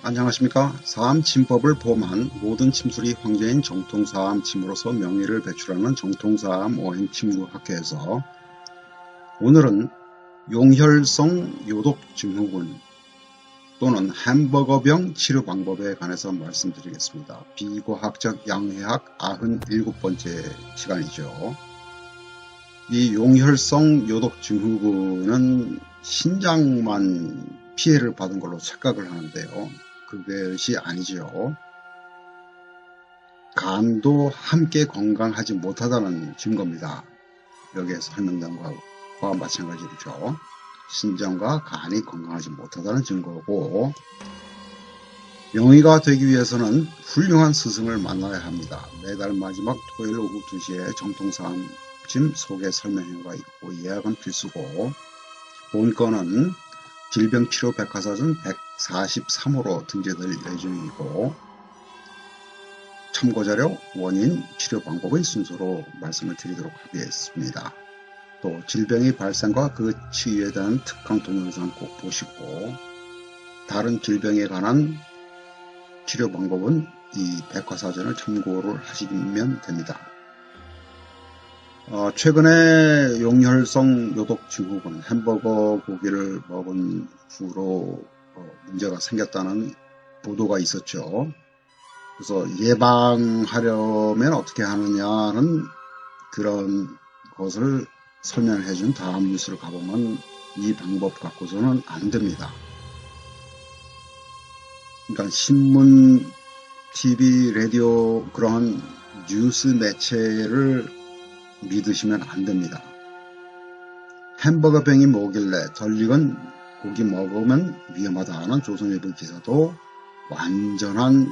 안녕하십니까. 사암침법을 포함한 모든 침술이 황제인 정통사암침으로서 명의를 배출하는 정통사암 오행침구학회에서 오늘은 용혈성 요독증후군 또는 햄버거병 치료 방법에 관해서 말씀드리겠습니다. 비과학적 양해학 97번째 시간이죠. 이 용혈성 요독증후군은 신장만 피해를 받은 걸로 착각을 하는데요. 그것이 아니죠. 간도 함께 건강하지 못하다는 증거입니다. 여기에서 설명된 것과 마찬가지죠. 신장과 간이 건강하지 못하다는 증거고, 명의가 되기 위해서는 훌륭한 스승을 만나야 합니다. 매달 마지막 토요일 오후 2시에 정통사암침 소개 설명회가 있고 예약은 필수고, 본건은 질병치료 백과사전 143호로 등재될 예정이고, 참고자료, 원인, 치료 방법의 순서로 말씀을 드리도록 하겠습니다. 또 질병의 발생과 그 치유에 대한 특강 동영상 꼭 보시고, 다른 질병에 관한 치료 방법은 이 백과사전을 참고를 하시면 됩니다. 최근에 용혈성 요독증후군, 햄버거 고기를 먹은 후로 문제가 생겼다는 보도가 있었죠. 그래서 예방하려면 어떻게 하느냐는 그런 것을 설명해 준 다음 뉴스를 가보면 이 방법 갖고서는 안 됩니다. 그러니까 신문, TV, 라디오 그런 뉴스 매체를 믿으시면 안 됩니다. 햄버거병이 뭐길래 덜 익은 고기 먹으면 위험하다는 조선일보 기사도 완전한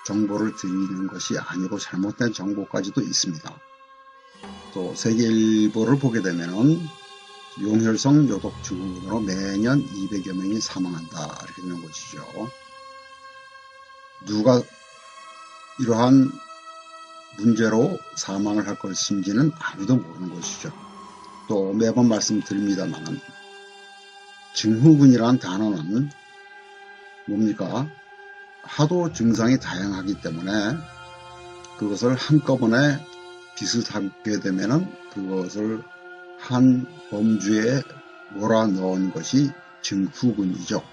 정보를 드리는 것이 아니고 잘못된 정보까지도 있습니다. 또 세계일보를 보게 되면 용혈성 요독증후군으로 매년 200여 명이 사망한다 이렇게 되는 것이죠. 누가 이러한 문제로 사망을 할 것인지는 아무도 모르는 것이죠. 또 매번 말씀드립니다만 증후군이라는 단어는 뭡니까? 하도 증상이 다양하기 때문에 그것을 한꺼번에 비슷하게 되면은 그것을 한 범주에 몰아넣은 것이 증후군이죠.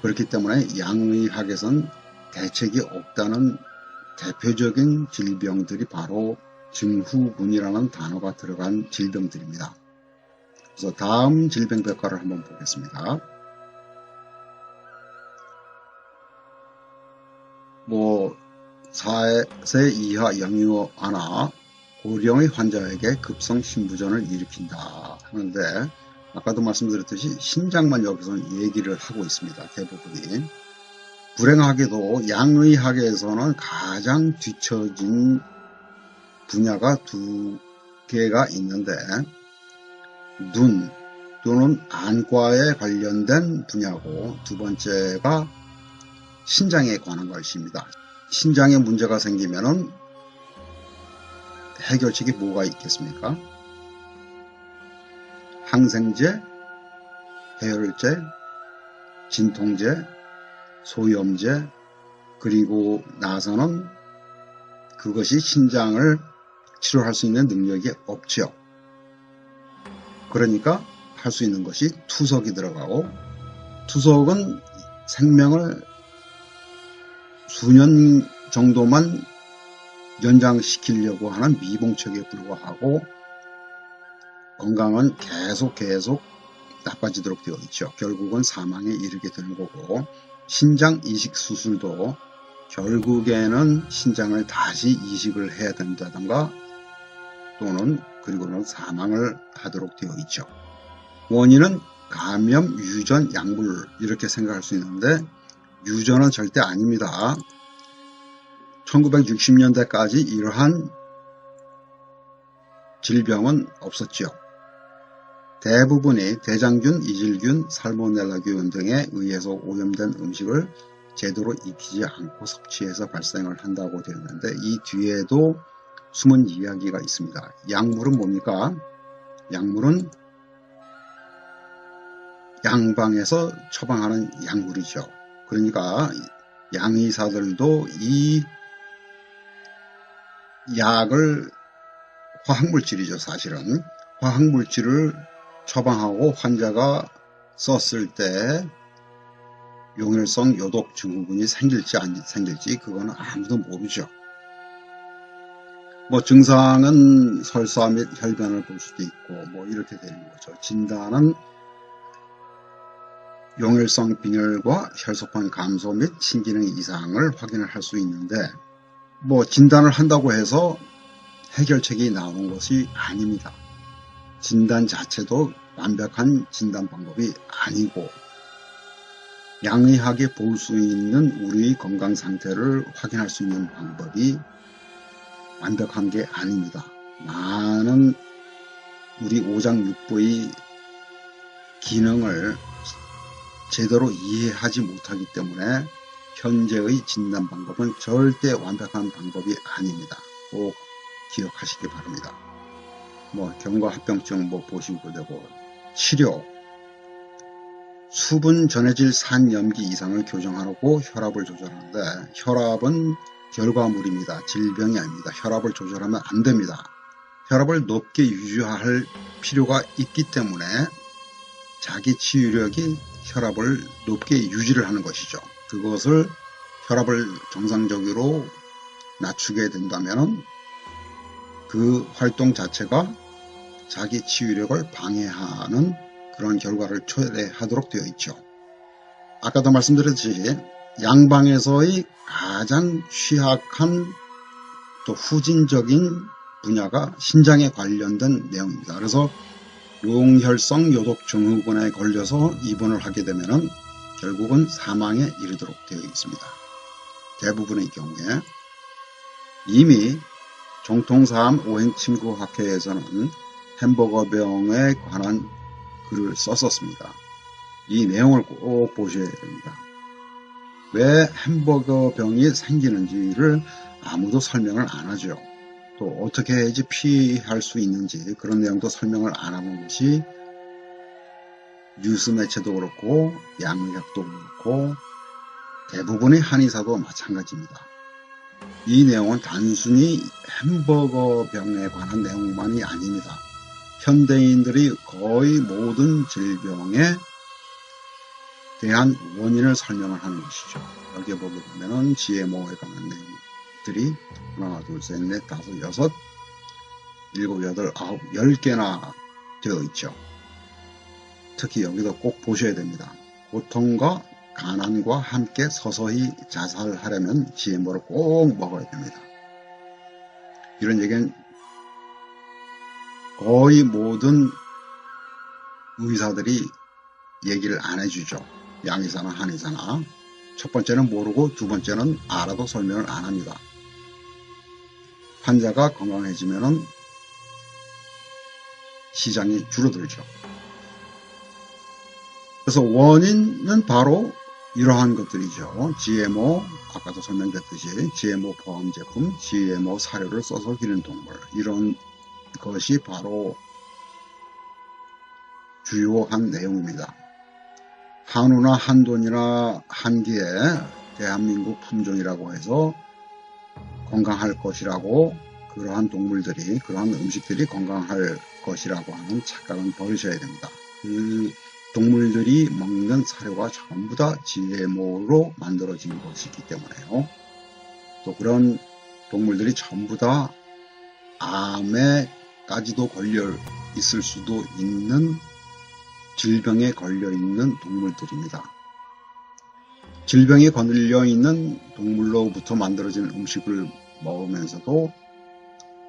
그렇기 때문에 양의학에서는 대책이 없다는 대표적인 질병들이 바로 증후군이라는 단어가 들어간 질병들입니다. 그래서 다음 질병백과를 한번 보겠습니다. 4세 이하 영유아나 고령의 환자에게 급성 신부전을 일으킨다 하는데, 아까도 말씀드렸듯이 신장만 여기서는 얘기를 하고 있습니다. 대부분이. 불행하게도 양의학에서는 가장 뒤처진 분야가 두 개가 있는데, 눈 또는 안과에 관련된 분야고, 두 번째가 신장에 관한 것입니다. 신장에 문제가 생기면은 해결책이 뭐가 있겠습니까? 항생제, 해열제, 진통제, 소염제, 그리고 나서는 그것이 신장을 치료할 수 있는 능력이 없죠. 그러니까 할 수 있는 것이 투석이 들어가고, 투석은 생명을 수년 정도만 연장시키려고 하는 미봉책에 불과하고, 건강은 계속 나빠지도록 되어 있죠. 결국은 사망에 이르게 되는 거고, 신장 이식 수술도 결국에는 신장을 다시 이식을 해야 된다던가 또는 그리고는 사망을 하도록 되어 있죠. 원인은 감염, 유전, 약물 이렇게 생각할 수 있는데 유전은 절대 아닙니다. 1960년대까지 이러한 질병은 없었죠. 대부분이 대장균, 이질균, 살모넬라균 등에 의해서 오염된 음식을 제대로 익히지 않고 섭취해서 발생을 한다고 되어 있는데, 이 뒤에도 숨은 이야기가 있습니다. 약물은 뭡니까? 약물은 양방에서 처방하는 약물이죠. 그러니까 양의사들도 이 약을 화학물질이죠. 사실은 화학물질을 처방하고 환자가 썼을 때 용혈성 요독 증후군이 생길지 안 생길지 그거는 아무도 모르죠. 뭐 증상은 설사 및 혈변을 볼 수도 있고 뭐 이렇게 되는 거죠. 진단은 용혈성 빈혈과 혈소판 감소 및 신기능 이상을 확인을 할 수 있는데 뭐 진단을 한다고 해서 해결책이 나오는 것이 아닙니다. 진단 자체도 완벽한 진단 방법이 아니고 양의학에 볼 수 있는 우리의 건강 상태를 확인할 수 있는 방법이 완벽한 게 아닙니다. 많은 우리 오장육부의 기능을 제대로 이해하지 못하기 때문에 현재의 진단 방법은 절대 완벽한 방법이 아닙니다. 꼭 기억하시기 바랍니다. 뭐 경과합병증 뭐 보시고 되고 치료 수분 전해질 산염기 이상을 교정하고 혈압을 조절하는데 혈압은 결과물입니다. 질병이 아닙니다. 혈압을 조절하면 안 됩니다. 혈압을 높게 유지할 필요가 있기 때문에 자기 치유력이 혈압을 높게 유지를 하는 것이죠. 그것을 혈압을 정상적으로 낮추게 된다면 그 활동 자체가 자기 치유력을 방해하는 그런 결과를 초래하도록 되어 있죠. 아까도 말씀드렸듯이 양방에서의 가장 취약한 또 후진적인 분야가 신장에 관련된 내용입니다. 그래서 용혈성 요독 증후군에 걸려서 입원을 하게 되면 결국은 사망에 이르도록 되어 있습니다. 대부분의 경우에 이미 정통사암 오행침구학회에서는 햄버거병에 관한 글을 썼었습니다. 이 내용을 꼭 보셔야 됩니다. 왜 햄버거병이 생기는지를 아무도 설명을 안 하죠. 또 어떻게 해야지 피할 수 있는지 그런 내용도 설명을 안 하는 것이 뉴스 매체도 그렇고 양의학도 그렇고 대부분의 한의사도 마찬가지입니다. 이 내용은 단순히 햄버거병에 관한 내용만이 아닙니다. 현대인들이 거의 모든 질병에 대한 원인을 설명을 하는 것이죠. 여기에 보게 되면 GMO에 관한 내용들이 하나, 둘, 셋, 넷, 다섯, 여섯, 일곱, 여덟, 아홉, 10개나 되어 있죠. 특히 여기도 꼭 보셔야 됩니다. 고통과 가난과 함께 서서히 자살하려면 GMO를 꼭 먹어야 됩니다. 이런 얘기는 거의 모든 의사들이 얘기를 안 해주죠. 양의사나 한의사나. 첫 번째는 모르고 두 번째는 알아도 설명을 안 합니다. 환자가 건강해지면 시장이 줄어들죠. 그래서 원인은 바로 이러한 것들이죠. GMO, 아까도 설명드렸듯이 GMO 포함 제품, GMO 사료를 써서 기른 동물, 이런 것이 바로 주요한 내용입니다. 한우나 한돈이나 한기에 대한민국 품종이라고 해서 건강할 것이라고 그러한 동물들이, 그러한 음식들이 건강할 것이라고 하는 착각은 버리셔야 됩니다. 그 동물들이 먹는 사료가 전부 다 GMO로 만들어진 것이기 때문에요. 또 그런 동물들이 전부 다 암에까지도 걸려 있을 수도 있는 질병에 걸려 있는 동물들입니다. 질병에 걸려 있는 동물로부터 만들어진 음식을 먹으면서도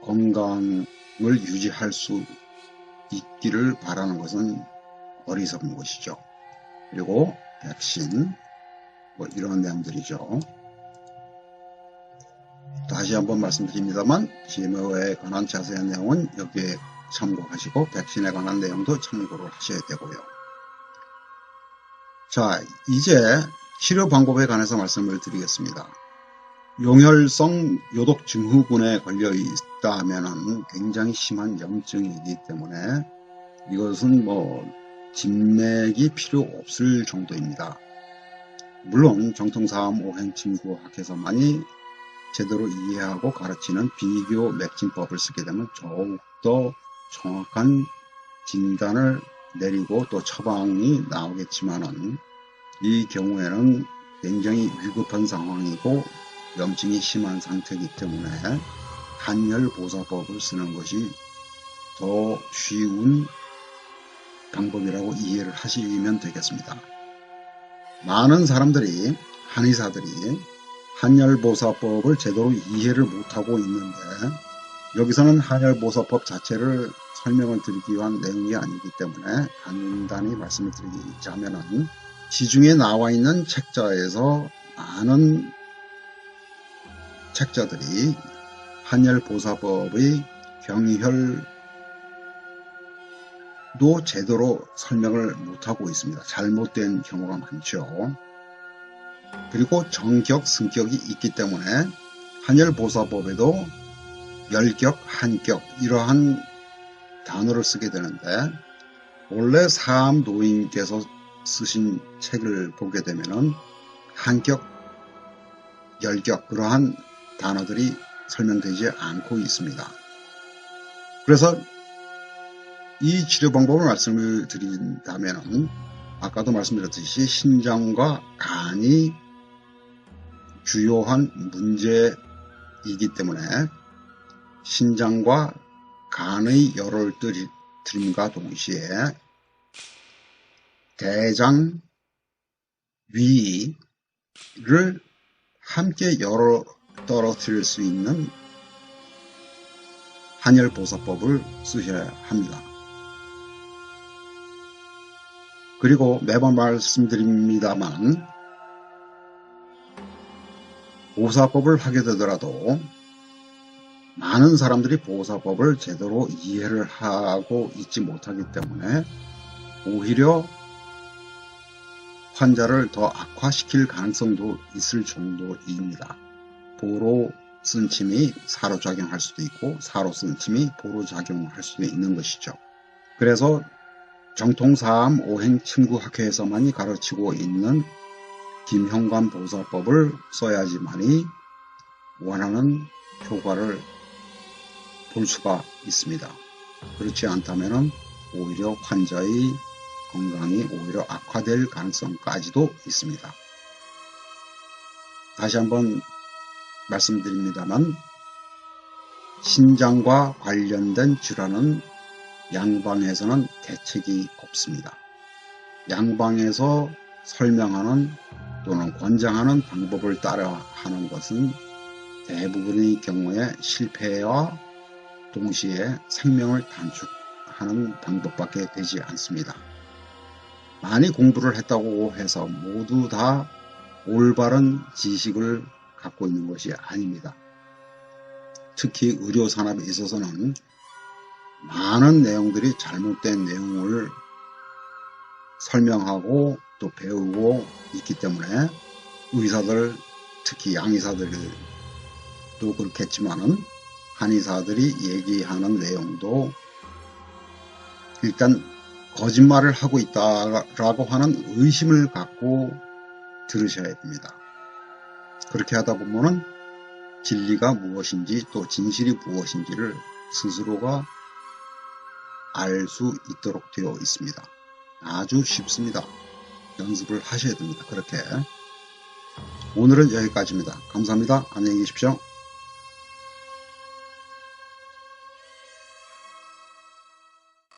건강을 유지할 수 있기를 바라는 것은 어리석은 것이죠. 그리고 백신, 뭐 이런 내용들이죠. 다시 한번 말씀드립니다만 GMO에 관한 자세한 내용은 여기에 참고하시고 백신에 관한 내용도 참고를 하셔야 되고요. 자, 이제 치료 방법에 관해서 말씀을 드리겠습니다. 용혈성 요독 증후군에 걸려 있다면 굉장히 심한 염증이기 때문에 이것은 뭐 진맥이 필요 없을 정도입니다. 물론 정통사암 오행침구학에서만이 제대로 이해하고 가르치는 비교 맥진법을 쓰게 되면 더욱더 정확한 진단을 내리고 또 처방이 나오겠지만은 이 경우에는 굉장히 위급한 상황이고 염증이 심한 상태이기 때문에 한열보사법을 쓰는 것이 더 쉬운 방법이라고 이해를 하시면 되겠습니다. 많은 사람들이, 한의사들이 한열보사법을 제대로 이해를 못하고 있는데, 여기서는 한열보사법 자체를 설명을 드리기 위한 내용이 아니기 때문에 간단히 말씀을 드리자면은 시중에 나와 있는 책자에서 많은 책자들이 한열보사법의 경혈도 제대로 설명을 못하고 있습니다. 잘못된 경우가 많죠. 그리고 정격, 승격이 있기 때문에 한열보사법에도 열격, 한격 이러한 단어를 쓰게 되는데, 원래 사암노인께서 쓰신 책을 보게 되면은 한격, 열격 그러한 단어들이 설명되지 않고 있습니다. 그래서 이 치료 방법을 말씀을 드린다면 아까도 말씀드렸듯이 신장과 간이 주요한 문제이기 때문에 신장과 간의 열을 드림과 동시에 대장, 위를 함께 열어 떨어뜨릴 수 있는 한열보사법을 쓰셔야 합니다. 그리고 매번 말씀드립니다만 보사법을 하게 되더라도 많은 사람들이 보사법을 제대로 이해를 하고 있지 못하기 때문에 오히려 환자를 더 악화시킬 가능성도 있을 정도입니다. 보로 쓴 침이 사로 작용할 수도 있고 사로 쓴 침이 보로 작용할 수도 있는 것이죠. 그래서 정통사암 오행침구학회에서만이 가르치고 있는 김형관 보사법을 써야지만이 원하는 효과를 볼 수가 있습니다. 그렇지 않다면 오히려 환자의 건강이 오히려 악화될 가능성까지도 있습니다. 다시 한번 말씀드립니다만 신장과 관련된 질환은 양방에서는 대책이 없습니다. 양방에서 설명하는 또는 권장하는 방법을 따라 하는 것은 대부분의 경우에 실패와 동시에 생명을 단축하는 방법밖에 되지 않습니다. 많이 공부를 했다고 해서 모두 다 올바른 지식을 갖고 있는 것이 아닙니다. 특히 의료산업에 있어서는 많은 내용들이 잘못된 내용을 설명하고 또 배우고 있기 때문에 의사들, 특히 양의사들도 그렇겠지만은 한의사들이 얘기하는 내용도 일단 거짓말을 하고 있다라고 하는 의심을 갖고 들으셔야 됩니다. 그렇게 하다 보면은 진리가 무엇인지 또 진실이 무엇인지를 스스로가 알 수 있도록 되어 있습니다. 아주 쉽습니다. 연습을 하셔야 됩니다. 그렇게. 오늘은 여기까지입니다. 감사합니다. 안녕히 계십시오.